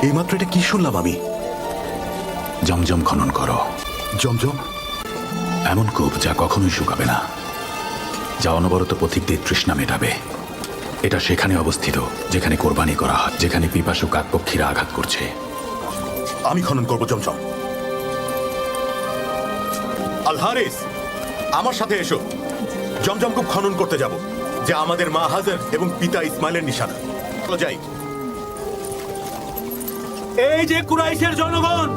এইমাত্র এটা কি শুনলাম আমি? জমজম খনন করো। জমজম? এমন কূপ যা কখনোই শুকাবে না, যা অনবরত পথিকদের তৃষ্ণা মেটাবে। এটা সেখানে অবস্থিত যেখানে কোরবানি করা হয়, যেখানে পিপাসু কাকপক্ষীরা আঘাত করছে। আমি খনন করব জমজম। আল হারিস, আমার সাথে এসো। জমজম কূপ খনন করতে যাব, যা আমাদের মা হাজার এবং পিতা ইসমাইলের নিশানা। চলো যাই। এই যে কুরাইশের জনগণ,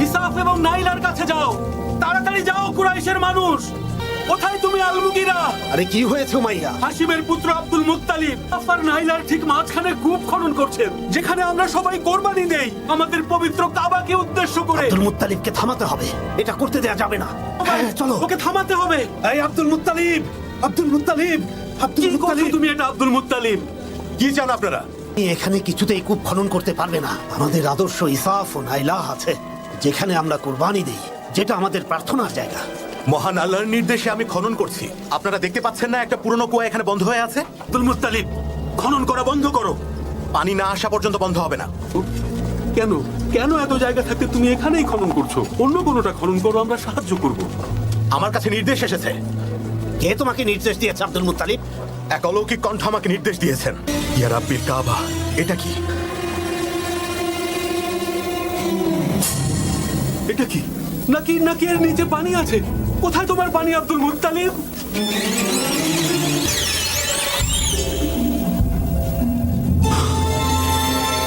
ইসাফ এবং নাইলার কাছে যাও, তাড়াতাড়ি যাও কুরাইশের মানুষ। কোথায় তুমি আল মুগিরা? আরে কি হয়েছে উমাইয়া? হাশিমের পুত্র আব্দুল মুত্তালিব আর নাইলার ঠিক মাঝখানে কূপ খনন করছেন, যেখানে আমরা সবাই কোরবানি দেই আমাদের পবিত্র কাবাকে উদ্দেশ্য করে। আব্দুল মুত্তালিবকে থামাতে হবে, এটা করতে দেয়া যাবে না। চলো ওকে থামাতে হবে। এই Abdul Muttalib, Abdul Muttalib, Abdul কি করছো মুত্তালিব, তুমি এটা আব্দুল মুত্তালিব? কি চান আপনারা? এখানে কিছুতেই কূপ খনন করতে পারবে না। আমাদের আদর্শ ইসাফ ও নাইলাহ আছে, যেখানে আমরা কোরবানি দেই, যেটা আমাদের প্রার্থনার জায়গা। মহান আল্লাহর নির্দেশে আমি খনন করছি। আপনারা দেখতে পাচ্ছেন না একটা পুরনো কুয়া এখানে বন্ধ হয়ে আছে? আব্দুল মুত্তালিব, খনন করা বন্ধ করো। পানি না আসা পর্যন্ত বন্ধ হবে না। কেন কেন এত জায়গা থাকতে তুমি এখানেই খনন করছো? অন্য কোনোটা খনন করো, আমরা সাহায্য করব। আমার কাছে নির্দেশ এসেছে। কে তোমাকে নির্দেশ দিয়েছে আব্দুল মুত্তালিব? এক অলৌকিক কণ্ঠ আমাকে নির্দেশ দিয়েছেন। ইয়া রাব্বিল কাবা, এটা কি? এটা কি? নাকি নাকি এর নিচে পানি আছে? কোথায় তোমার পানি আব্দুল মুত্তালিব?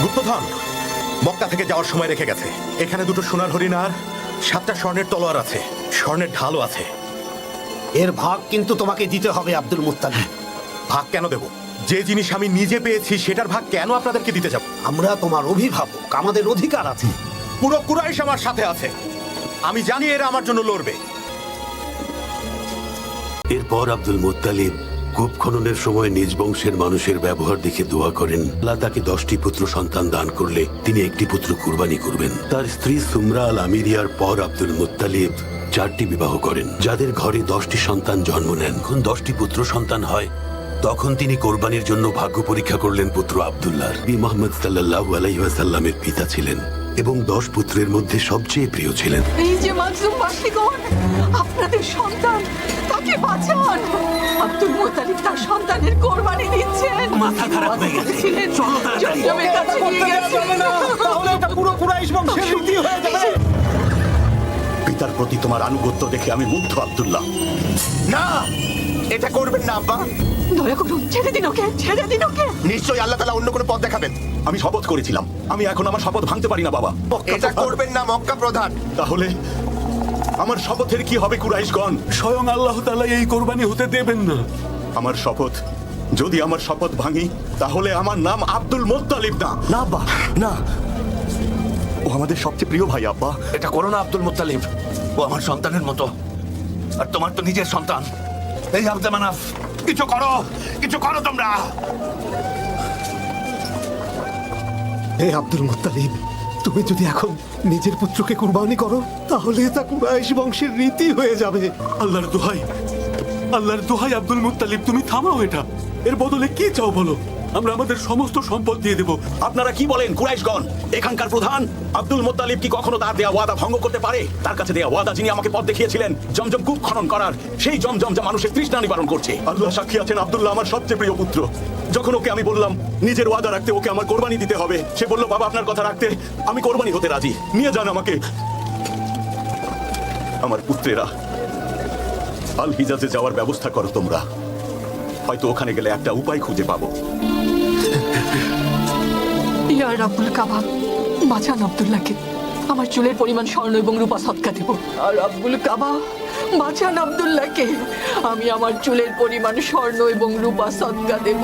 গুপ্তধন মক্কা থেকে যাওয়ার সময় রেখে গেছে। এখানে দুটো সোনার হরিণ আর 7টা স্বর্ণের তলোয়ার আছে, স্বর্ণের ঢালও আছে। এর ভাগ কিন্তু তোমাকে দিতে হবে আব্দুল মুত্তালিব। ভাগ কেন দেব? যে জিনিস আমি নিজে পেয়েছি সেটার ভাগ কেন আপনাদেরকে দিতে যাব? আমরা তোমার অভিভাবক, আমাদের অধিকার আছে। পুরো কুরাইশ আমার সাথে আছে। আমি জানি এরা আমার জন্য লড়বে। এরপর আব্দুল মুত্তালিব কূপ খননের সময় নিজ বংশের মানুষের ব্যবহার দেখে দোয়া করেন আল্লাহ তাকে 10টি পুত্র সন্তান দান করলে তিনি একটি পুত্র কুরবানি করবেন। তার স্ত্রী সুমরা আল আমিরিয়ার পর আব্দুল মুত্তালিব 4টি বিবাহ করেন, যাদের ঘরে 10টি সন্তান জন্ম নেন। যখন 10টি পুত্র সন্তান হয়, তখন তিনি কোরবানির জন্য ভাগ্য পরীক্ষা করলেন পুত্র আব্দুল্লাহর। নবী মুহাম্মদ সাল্লাল্লাহু আলাইহি ওয়াসাল্লামের পিতা ছিলেন এবং 10 পুত্রের মধ্যে সবচেয়ে প্রিয় ছিলেন। এই যে মাজলুম বাসীগণ, আপনাদের সন্তান, তাকে বাঁচান। আব্দুল মুত্তালিব তার সন্তানের কোরবানি দিচ্ছেন। মাথা খারাপ হয়ে গেছে, চলো তাড়াতাড়ি। জমজমের কাছে নিয়ে গেছেন। তাহলে এটা পুরো কুরাইশ বংশের রীতি হয়ে যাবে। পিতার প্রতি তোমার আনুগত্য দেখে আমি মুগ্ধ আব্দুল্লাহ। না, এটা করবেন না আব্বা। দয়া করুন, ছেড়ে দিন ওকে, ছেড়ে দিন ওকে। নিশ্চয়ই আল্লাহ তাআলা অন্য কোনো পথ দেখাবেন। আমি শপথ করেছিলাম, আমি এখন আমার শপথ ভাঙতে পারি না বাবা। এটা করবেন না মক্কা প্রধান। তাহলে আমার শপথের কি হবে কুরাইশগণ? স্বয়ং আল্লাহ তাআলা এই কোরবানি হতে দেবেন না। আমার শপথ, যদি আমার শপথ ভাঙি তাহলে আমার নাম আব্দুল মুত্তালিব না। না আব্বা, না। ও আমাদের সবচেয়ে প্রিয় ভাই আব্বা। এটা করো না আব্দুল মুত্তালিব, ও আমার সন্তানের মতো, আর তোমার তো নিজের সন্তান। এই আব্দে মানাফ, কিছু করো, কিছু করো তোমরা। হে আব্দুল মুত্তালিব, তুমি যদি এখন নিজের পুত্রকে কুরবানি করো, তাহলে তা কুরাইশ বংশের রীতি হয়ে যাবে। আল্লাহর দোহাই, আল্লাহর দোহাই আব্দুল মুত্তালিব, তুমি থামাও এটা। এর বদলে কি চাও বলো, আমরা আমাদের সমস্ত সম্পদ দিয়ে দেব। আপনারা কি বলেন কুরাইশগণ? এখানকার প্রধান আব্দুল মুত্তালিব কি কখনো তার দেয়া ওয়াদা ভঙ্গ করতে পারে? তার কাছে দেয়া ওয়াদা যিনি আমাকে পথ দেখিয়েছিলেন জমজম কূপ খনন করার, সেই জমজম যা মানুষের তৃষ্ণা নিবারণ করছে। আল্লাহ সাক্ষী আছেন, আব্দুল্লাহ আমার সবচেয়ে প্রিয় পুত্র। যখন ওকে আমি বললাম নিজের ওয়াদা রাখতে, ওকে আমার কোরবানি দিতে হবে, সে বলল বাবা আপনার কথা রাখতে আমি কোরবানি হতে রাজি, নিয়ে যান আমাকে। আমার পুত্রেরা, আল হিজাজে যাওয়ার ব্যবস্থা করো তোমরা। হয়তো ওখানে গেলে একটা উপায় খুঁজে পাবো। ইয়া রাব্বুল কাবা, বাঁচান আব্দুল্লাহকে। আমার চুলের পরিমাণ স্বর্ণ এবং রূপা সদকা দেব। আর রাব্বুল কাবা, বাঁচান আব্দুল্লাহকে। আমি আমার চুলের পরিমাণ স্বর্ণ এবং রূপা সদকা দেব।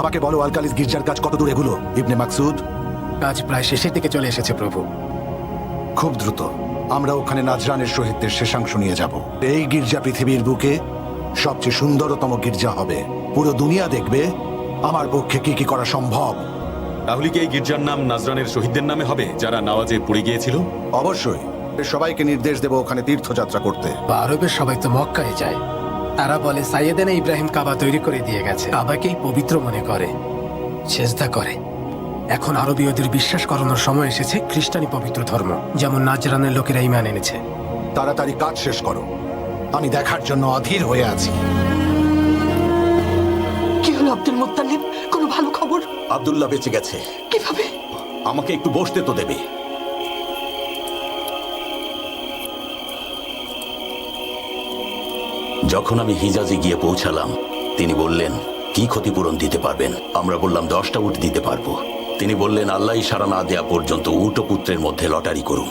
আমাকে বলো আলকালিস গির্জার কাজ কত দূর এগুলো? ইবনে মাকসুদ, কাজ প্রায় শেষের দিকে চলে এসেছে প্রভু। খুব দ্রুত আমরা ওখানে নাজরানের শহীদদের শেষাংশ নিয়ে যাব। এই গির্জা পৃথিবীর বুকে সবচেয়ে সুন্দরতম গির্জা হবে। পুরো দুনিয়া দেখবে আমার পক্ষে কি কি করা সম্ভব। তাহলে কি এই গির্জার নাম নাজরানের শহীদদের নামে হবে, যারা নাওয়াজে পুড়ে গিয়েছিল? অবশ্যই। সবাইকে নির্দেশ দেব ওখানে তীর্থযাত্রা করতে। আরবের সবাই তো মক্কায় যায়, তারা বলে সাইয়েদেনা ইব্রাহিম কাবা তৈরি করে দিয়ে গেছে, কাবাকেই পবিত্র মনে করে, সেজদা করে। এখন আরবীয়দের বিশ্বাস করানোর সময় এসেছে খ্রিস্টানি পবিত্র ধর্ম, যেমন নাজরানের লোকেরা ঈমান এনেছে। তাড়াতাড়ি কাজ শেষ করো, আমি দেখার জন্য অধীর হয়ে আছি। কি হলো আব্দুল মুত্তালিব? কোনো ভালো খবর? আব্দুল্লাহ বেঁচে গেছে। কিভাবে? আমাকে একটু বসতে তো দেবে। যখন আমি হিজাজে গিয়ে পৌঁছালাম, তিনি বললেন, কি ক্ষতিপূরণ দিতে পারবেন? আমরা বললাম 10টা উট দিতে পারবো। তিনি বললেন, আল্লাহ ইশারা না দেয়া পর্যন্ত উট ও পুত্রের মধ্যে লটারি করুন,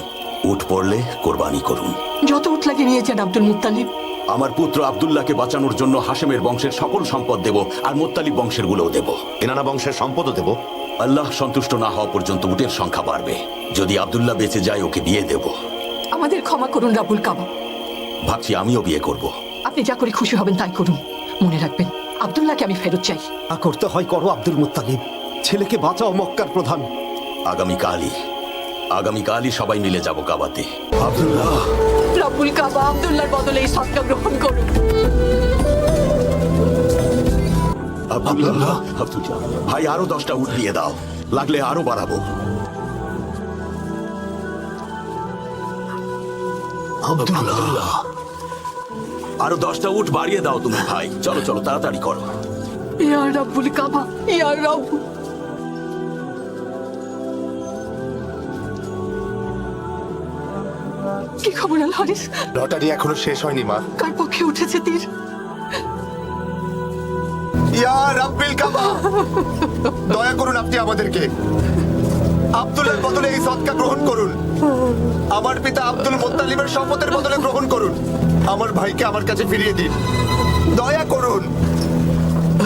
উট পড়লে কোরবানি করুন। যত উট লাগে নিয়ে যান আব্দুল মুত্তালিব। আমার পুত্র আব্দুল্লাহকে বাঁচানোর জন্য হাশেমের বংশের সকল সম্পদ দেব, আর মোত্তালিব বংশের গুলোও দেব। কেনানা বংশের সম্পদও দেব। আল্লাহ সন্তুষ্ট না হওয়া পর্যন্ত উটের সংখ্যা বাড়বে। যদি আব্দুল্লাহ বেঁচে যায়, ওকে বিয়ে দেব। আমাদের ক্ষমা করুন রাবুল কাবা। ভাবছি আমিও বিয়ে করব। আপনি যা করে খুশি হবেন তাই করুন। মনে রাখবেন, আব্দুল্লাহকে আমি ফেরত চাই। করতে হয় করো আব্দুল মুত্তালিব, ছেলেকে বাঁচাও মক্কার প্রধান। আগামীকালই সবাই মিলে যাব কাবাতে। আব্দুল্লাহ, রাবুল কাবা আব্দুল্লাহর বদলে এই সদকা গ্রহণ করুন। আব্দুল্লাহ, ভাই আরো 10টা উট দিয়ে দাও, লাগলে আরো বাড়াবো। আব্দুল্লাহ, আরো 10টা উট বাড়িয়ে দাও তুমি ভাই। চলো চলো, তাড়াতাড়ি করো। ইয়া রাব্বুল কাবা, ইয়া রাব। কি খবর আল হারিস? লটারি এখনো শেষ হয়নি মা। কার পক্ষে উঠেছে তীর? ইয়া রাব্বিল কাবা, দয়া করুন আপনি আমাদেরকে। আব্দুলের বদলে এই সদকা গ্রহণ করুন। আমার পিতা আব্দুল মুত্তালিবের শপথের বদলে গ্রহণ করুন। আমার ভাইকে আমার কাছে ফিরিয়ে দিন, দয়া করুন।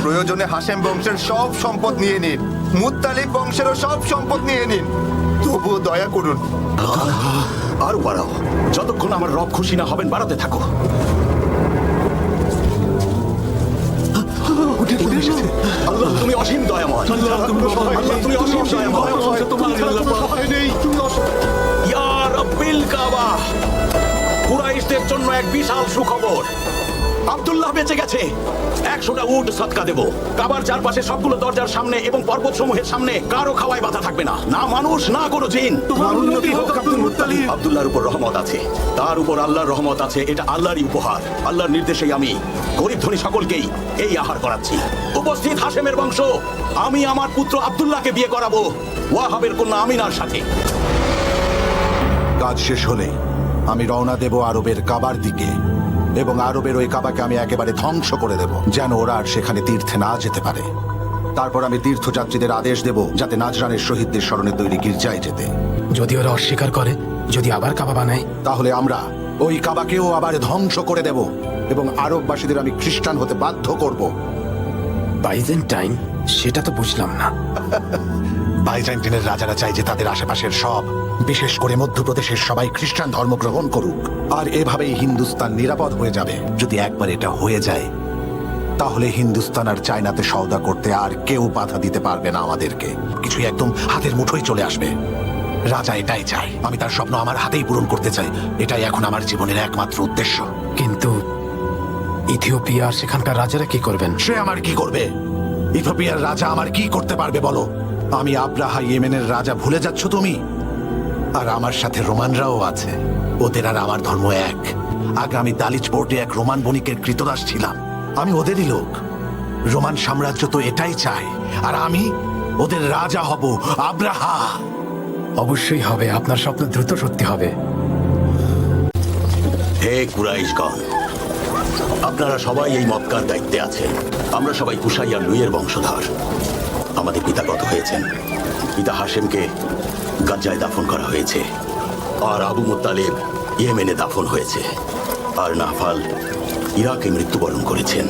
প্রয়োজনে হাশেম বংশের সব সম্পদ নিয়ে নিন, মুত্তালিব বংশেরও সব সম্পদ নিয়ে নিন, তবুও দয়া করুন। আরো বাড়াও, যতক্ষণ আমার রব খুশি না হবেন বাড়াতে থাকো। আল্লাহ তুমি অসীম দয়াময়, আল্লাহ তুমি অসীম দয়াময়। ইয়া রাব্বিল কাবা, কুরাইশদের জন্য এক বিশাল সুখবর। আব্দুল্লাহ বেঁচে গেছে। 100টা উট সদকা দেব। কাবার চারপাশে সবগুলো দরজার সামনে এবং পর্বতসমূহের সামনে কারো খাওয়ায় বাধা থাকবে না, না মানুষ না কোনো জিন। তোমার উন্নতি হোক আব্দুল মুত্তালিব। আব্দুল্লাহর উপর রহমত আছে, তার উপর আল্লাহর রহমত আছে। এটা আল্লাহরই উপহার। আল্লাহর নির্দেশেই আমি গরিব ধনী সকলকেই এই আহার করাচ্ছি। উপস্থিত হাশেমের বংশ, আমি আমার পুত্র আব্দুল্লাহকে বিয়ে করাবো ওয়াহাবের কন্যা আমিনার সাথে। কাজ শেষ হলে আমি রওনা দেব আরবের কাবার দিকে, এবং আরবের ওই কাবাকে আমি একেবারে ধ্বংস করে দেব, যেন ওরা আর সেখানে তীর্থে না যেতে পারে। তারপর আমি তীর্থযাত্রীদের আদেশ দেব যাতে নাজরানের শহীদদের স্মরণে তৈরি গির্জায় যেতে। যদি ওরা অস্বীকার করে, যদি আবার কাবা বানায়, তাহলে আমরা ওই কাবাকেও আবার ধ্বংস করে দেব এবং আরববাসীদের আমি খ্রিস্টান হতে বাধ্য করব। বাইজেন্টাইন? সেটা তো বুঝলাম না। বাইজেন্টাইনের রাজারা চাই যে তাদের আশেপাশের সব, বিশেষ করে মধ্যপ্রদেশের সবাই খ্রিস্টান ধর্ম গ্রহণ করুক, আর এভাবেই হিন্দুস্তান নিরাপদ হয়ে যাবে। যদি একবার এটা হয়ে যায়, তাহলে হিন্দুস্তান আর চায়নাতে সওদা করতে আর কেউ বাধা দিতে পারবে না আমাদেরকে। কিছুই একদম হাতের মুঠোয় চলে আসবে। রাজা এটাই চায়, আমি তার স্বপ্ন আমার হাতেই পূরণ করতে চাই। এটাই এখন আমার জীবনের একমাত্র উদ্দেশ্য। কিন্তু ইথিওপিয়া আর সেখানকার রাজারা কি করবেন? সে আমার কি করবে? ইথিওপিয়ার রাজা আমার কি করতে পারবে বলো? আমি আব্রাহা ইয়েমেনের রাজা ভুলে যাচ্ছ তুমি? আর আমার সাথে রোমানরাও আছে। ওদের আর আমার ধর্ম এক। আগে আমি দালিচ পোর্টে এক রোমান বণিকের কৃতদাস ছিলাম। আমি ওদেরই লোক। রোমান সাম্রাজ্য তো এটাই চায়, আর আমি ওদের রাজা হব, আব্রাহা। অবশ্যই হবে, আপনার স্বপ্ন দ্রুত সত্যি হবে। হে কুরাইশগণ, আপনারা সবাই এই মক্কার দায়িত্বে আছেন। আমরা সবাই কুসাই আর লুইয়ের বংশধর। আমাদের পিতা গত হয়েছেন। পিতা হাশেমকে গাজ্জায় দাফন করা হয়েছে, আর আবু মুত্তালিব ইয়েমেনে দাফন হয়েছে, আর নাফাল ইরাকে মৃত্যুবরণ করেছেন,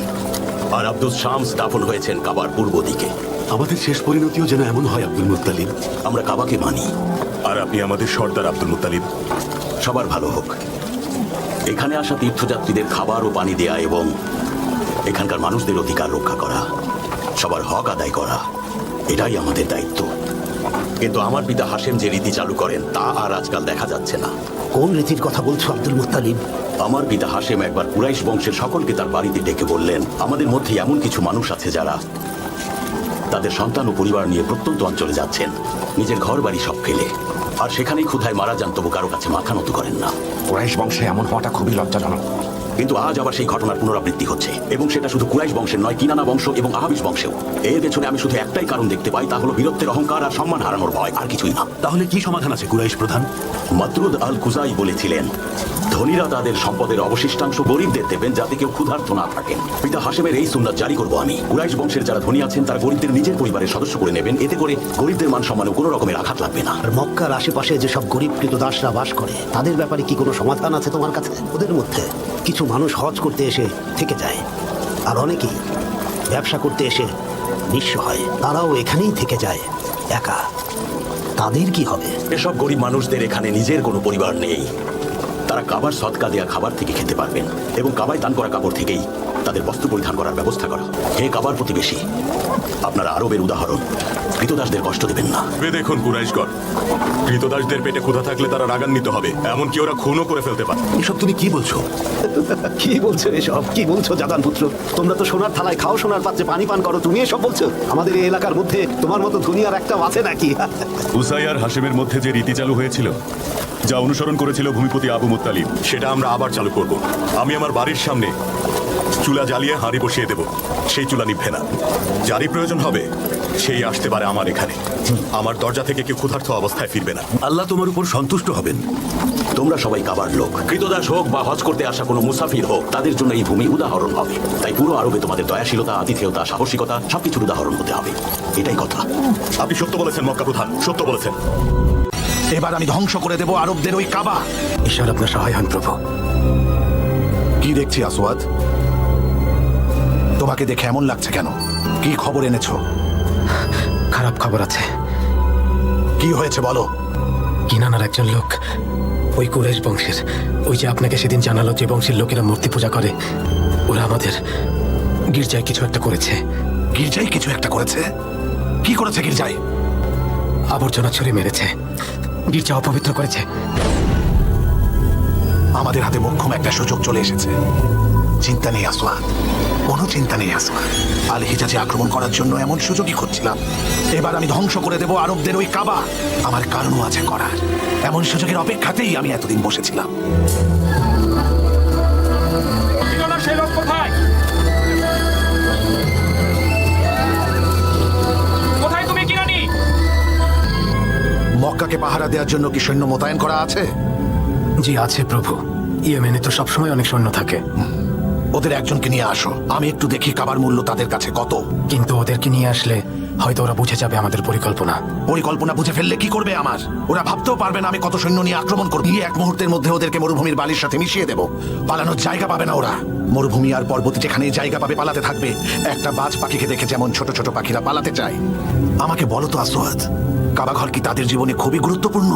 আর আব্দুল শামস দাফন হয়েছেন কাবার পূর্ব দিকে। আমাদের শেষ পরিণতিও যেন এমন হয় আব্দুল মুত্তালিব। আমরা কাবাকে মানি। আর আপনি আমাদের সর্দার আব্দুল মুত্তালিব। সবার ভালো হোক। এখানে আসা তীর্থযাত্রীদের খাবার ও পানি দেয়া এবং এখানকার মানুষদের অধিকার রক্ষা করা, সবার হক আদায় করা, এটাই আমাদের দায়িত্ব। কিন্তু আমার পিতা হাশেম যে রীতি চালু করেন তা আর আজকাল দেখা যাচ্ছে না। কোন রীতির কথা বলছো আব্দুল মুত্তালিব? আমার পিতা হাশেম একবার কুরাইশ বংশের সকলকে তার বাড়িতে ডেকে বললেন, আমাদের মধ্যে এমন কিছু মানুষ আছে যারা তাদের সন্তান ও পরিবার নিয়ে প্রত্যন্ত অঞ্চলে যাচ্ছেন, নিজের ঘর বাড়ি সব ফেলে, আর সেখানেই ক্ষুধায় মারা যান, তবু কারো কাছে মাথা নত করেন না। কুরাইশ বংশে এমন হওয়াটা খুবই লজ্জাজনক। কিন্তু আজ আবার সেই ঘটনার পুনরাবৃত্তি হচ্ছে, এবং সেটা শুধু কুরাইশ বংশের নয়, কিনানা বংশ এবং আহাবিস বংশেও। এর পেছনে আমি শুধু একটাই কারণ দেখতে পাই, তা হলো বীরত্বের অহংকার আর সম্মান হারানোর ভয়, আর কিছুই না। তাহলে কি সমাধান আছে কুরাইশ প্রধান? মাতরুদ আল কুজাই বলেছিলেন, ধনীরা তাদের সম্পদের অবশিষ্টাংশ গরিবদের দেবেন, যাতে কেউ ক্ষুধার্ত না থাকেন। পিতা হাশেমের এই সুন্নাত জারি করব আমি। কুরাইশ বংশের যারা ধনী আছেন তারা গরিবদের নিজের পরিবারের সদস্য করে নেবেন, এতে করে গরিবদের মান সম্মানে কোনো রকমের আঘাত লাগবে না। আর মক্কার আশেপাশে যেসব গরিব কৃতদাসরা বাস করে, তাদের ব্যাপারে কি কোনো সমাধান আছে তোমার কাছে? ওদের মধ্যে কিছু মানুষ হজ করতে এসে থেকে যায়, আর অনেকেই ব্যবসা করতে এসে নিঃস্ব হয়, তারাও এখানেই থেকে যায় একা। তাদের কি হবে? এসব গরিব মানুষদের এখানে নিজের কোনো পরিবার নেই, তারা কাবার সদকা দেয়া খাবার থেকে খেতে পারবেন, এবং কাবায় দান করা কাপড় থেকেই তাদের বস্ত্র পরিধান করার ব্যবস্থা করা। হে কাবার প্রতিবেশী, আপনারা আরবের উদাহরণ, কৃতদাসদের কষ্ট দেবেন না। দেখুন কুরাইশগণ, কৃতদাসদের পেটে ক্ষুধা থাকলে তারা রাগান্বিত হবে, এমনকি ওরা খুনও করে ফেলতে পারে। এসব তুমি কি বলছো? কি বলছো এসব? কি বলছো জাদান পুত্র? তোমরা তো সোনার থালায় খাও, সোনার পাত্রে পানি পান করো, তুমি এসব বলছো? আমাদের এই এলাকার মধ্যে তোমার মতো দুনিয়ার একটা আছে নাকি? উসাই আর হাশেমের মধ্যে যে রীতি চালু হয়েছিল, যা অনুসরণ করেছিল ভূমিপতি আবু মুত্তালিব, সেটা আমরা আবার চালু করব। আমি আমার বাড়ির সামনে চুলা জ্বালিয়ে হাঁড়ি বসিয়ে দেব, সেই চুলা নিভবে না। যারই প্রয়োজন হবে সেই আসতে পারে আমার এখানে। আমার দরজা থেকে কেউ ক্ষুধার্ত অবস্থায় ফিরবে না। আল্লাহ তোমার উপর সন্তুষ্ট হবেন। তোমরা সবাই কাবার লোক, কৃতদাস হোক বা হজ করতে আসা কোনো মুসাফির হোক, তাদের জন্য এই ভূমি উদাহরণ হবে। তাই পুরো আরবে তোমাদের দয়াশীলতা, আতিথেয়তা, সাহসিকতা সবকিছুর উদাহরণ হতে হবে। এটাই কথা। আপনি সত্য বলেছেন মক্কা প্রধান, সত্য বলেছেন। এবার আমি ধ্বংস করে দেব আরবদের ওই কাবা। ঈশ্বর আপনার সহায় হন প্রভু। কি দেখছি আসওয়াদ? তোমাকে দেখে এমন লাগছে কেন? কি খবর এনেছো? খারাপ খবর আছে। কি হয়েছে বলো? কিনানার একজন লোক, ওই কুরাইশ বংশের, ওই যে আপনাকে সেদিন জানালো যে বংশের লোকেরা মূর্তি পূজা করে, ওরা আমাদের গির্জায় কিছু একটা করেছে। গির্জায় কিছু একটা করেছে? কি করেছে গির্জায়? আবর্জনা ছুঁড়ে মেরেছে, গির্জা অপবিত্র করেছে। আমাদের হাতে মোক্ষম একটা সুযোগ চলে এসেছে। চিন্তা নেই আসওয়াদ, কোনো চিন্তা নেই আসওয়াদ। আল হিজাজে আক্রমণ করার জন্য এমন সুযোগই খুঁজছিলাম। এবার আমি ধ্বংস করে দেব আরবদের ওই কাবা। আমার কারণও আছে করার। এমন সুযোগের অপেক্ষাতেই আমি এতদিন বসেছিলাম। সেই লোক কোথায়? কোথায় তুমি কিরানি? মক্কাকে পাহারা দেওয়ার জন্য কি সৈন্য মোতায়েন করা আছে? জি আছে প্রভু, ইয়েমেনে তো সবসময় অনেক সৈন্য থাকে। ওদের একজনকে নিয়ে আসো, আমি একটু দেখি কাবার মূল্য তাদের কাছে কত। কিন্তু ওদেরকে নিয়ে আসলে হয়তো ওরা বুঝে যাবে আমাদের পরিকল্পনা। পরিকল্পনা বুঝে ফেললে কি করবে আমার? ওরা ভাবতেও পারবে না আমি কত সৈন্য নিয়ে আক্রমণ করব। এক মুহূর্তের মধ্যে ওদেরকে মরুভূমির বালির সাথে মিশিয়ে দেব। পালানোর জায়গা পাবে না ওরা। মরুভূমি আর পর্বত যেখানে জায়গা পাবে পালাতে থাকবে। একটা বাজ পাখিকে দেখে যেমন ছোট ছোট পাখিরা পালাতে চায়। আমাকে বলো তো আসওয়াদ, কাবাঘর কি তাদের জীবনে খুবই গুরুত্বপূর্ণ?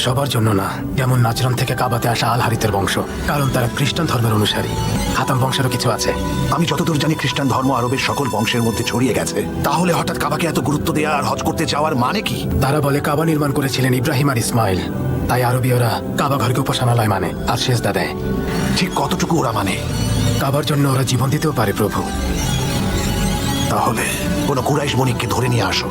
সবার জন্য না, যেমন নাজরান থেকে কাবাতে আসা আল হারিতের বংশ, কারণ তারা খ্রিস্টান ধর্মের অনুসারী। হাতাম বংশেরও কিছু আছে। আমি যতদূর জানি খ্রিস্টান ধর্ম আরবের সকল বংশের মধ্যে ছড়িয়ে গেছে। তাহলে হঠাৎ কাবাকে এত গুরুত্ব দেওয়া আর হজ করতে যাওয়ার মানে কি? তারা বলে কাবা নির্মাণ করেছিলেন ইব্রাহিম আর ইসমাইল, তাই আরবীয়রা কাবা ঘরকে উপাসনালয় মানে আর সেজদা দেয়। ঠিক কতটুকু ওরা মানে? কাবার জন্য ওরা জীবন দিতেও পারে প্রভু। তাহলে কোনো কুরাইশ বণিককে ধরে নিয়ে আসো।